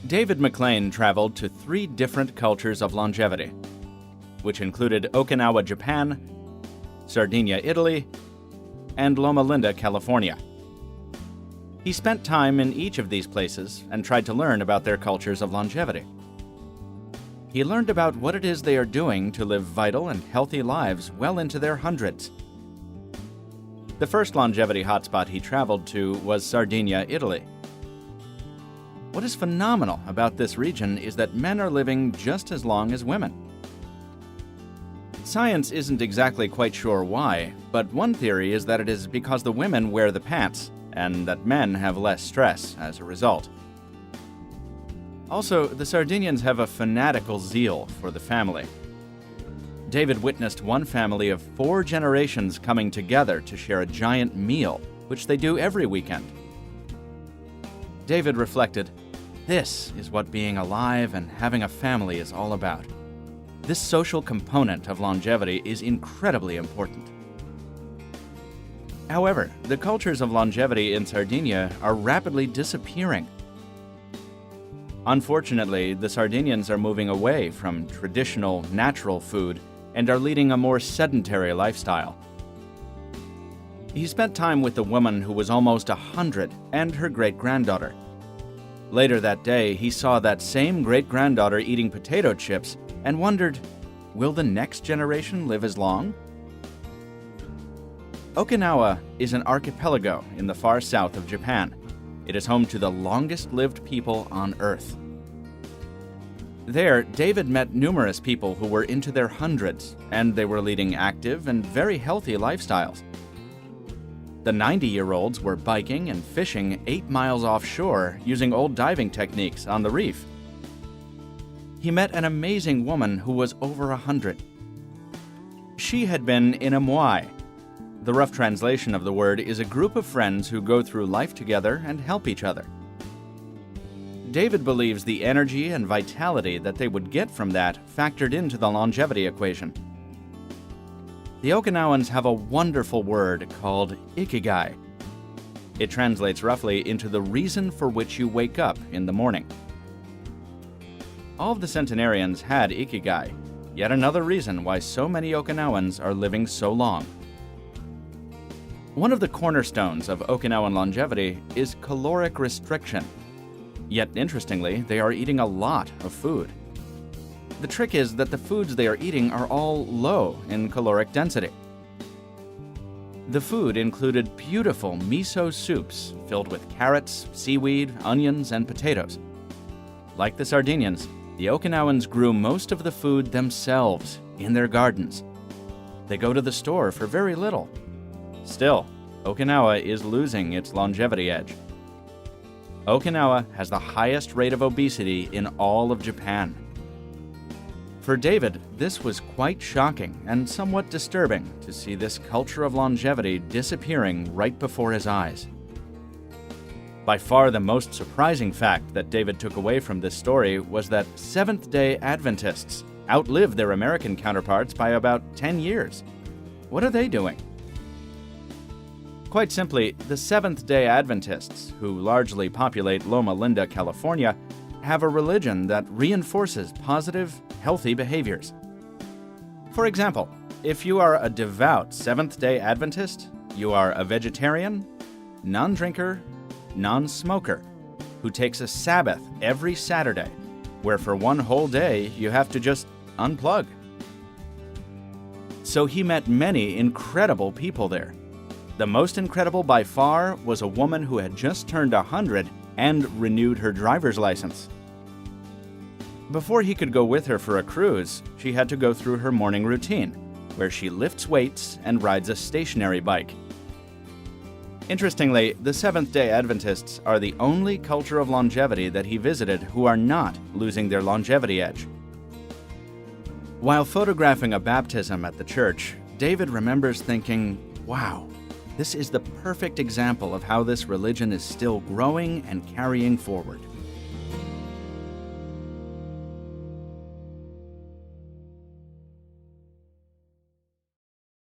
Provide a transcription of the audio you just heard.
David McLean traveled to 3 different cultures of longevity, which included Okinawa, Japan, Sardinia, Italy, and Loma Linda, California. He spent time in each of these places and tried to learn about their cultures of longevity. He learned about what it is they are doing to live vital and healthy lives well into their hundreds. The first longevity hotspot he traveled to was Sardinia, Italy. What is phenomenal about this region is that men are living just as long as women. Science isn't exactly quite sure why, but one theory is that it is because the women wear the pants, and that men have less stress as a result. Also, the Sardinians have a fanatical zeal for the family. David witnessed one family of 4 generations coming together to share a giant meal, which they do every weekend. David reflected, "This is what being alive and having a family is all about. This social component of longevity is incredibly important." However, the cultures of longevity in Sardinia are rapidly disappearing. Unfortunately, the Sardinians are moving away from traditional, natural food and are leading a more sedentary lifestyle. He spent time with a woman who was almost 100 and her great-granddaughter. Later that day, he saw that same great-granddaughter eating potato chips and wondered, will the next generation live as long? Okinawa is an archipelago in the far south of Japan. It is home to the longest-lived people on Earth. There, David met numerous people who were into their hundreds, and they were leading active and very healthy lifestyles. The 90-year-olds were biking and fishing 8 miles offshore using old diving techniques on the reef. He met an amazing woman who was over 100. She had been in a moai. The rough translation of the word is a group of friends who go through life together and help each other. David believes the energy and vitality that they would get from that factored into the longevity equation. The Okinawans have a wonderful word called ikigai. It translates roughly into the reason for which you wake up in the morning. All of the centenarians had ikigai, yet another reason why so many Okinawans are living so long. One of the cornerstones of Okinawan longevity is caloric restriction. Yet, interestingly, they are eating a lot of food. The trick is that the foods they are eating are all low in caloric density. The food included beautiful miso soups filled with carrots, seaweed, onions, and potatoes. Like the Sardinians, the Okinawans grew most of the food themselves in their gardens. They go to the store for very little. Still, Okinawa is losing its longevity edge. Okinawa has the highest rate of obesity in all of Japan. For David, this was quite shocking and somewhat disturbing to see this culture of longevity disappearing right before his eyes. By far the most surprising fact that David took away from this story was that Seventh-day Adventists outlive their American counterparts by about 10 years. What are they doing? Quite simply, the Seventh-day Adventists, who largely populate Loma Linda, California, have a religion that reinforces positive, healthy behaviors. For example, if you are a devout Seventh-day Adventist, you are a vegetarian, non-drinker, non-smoker, who takes a Sabbath every Saturday, where for one whole day you have to just unplug. So he met many incredible people there. The most incredible by far was a woman who had just turned 100 and renewed her driver's license. Before he could go with her for a cruise, she had to go through her morning routine, where she lifts weights and rides a stationary bike. Interestingly, the Seventh-day Adventists are the only culture of longevity that he visited who are not losing their longevity edge. While photographing a baptism at the church, David remembers thinking, wow, this is the perfect example of how this religion is still growing and carrying forward.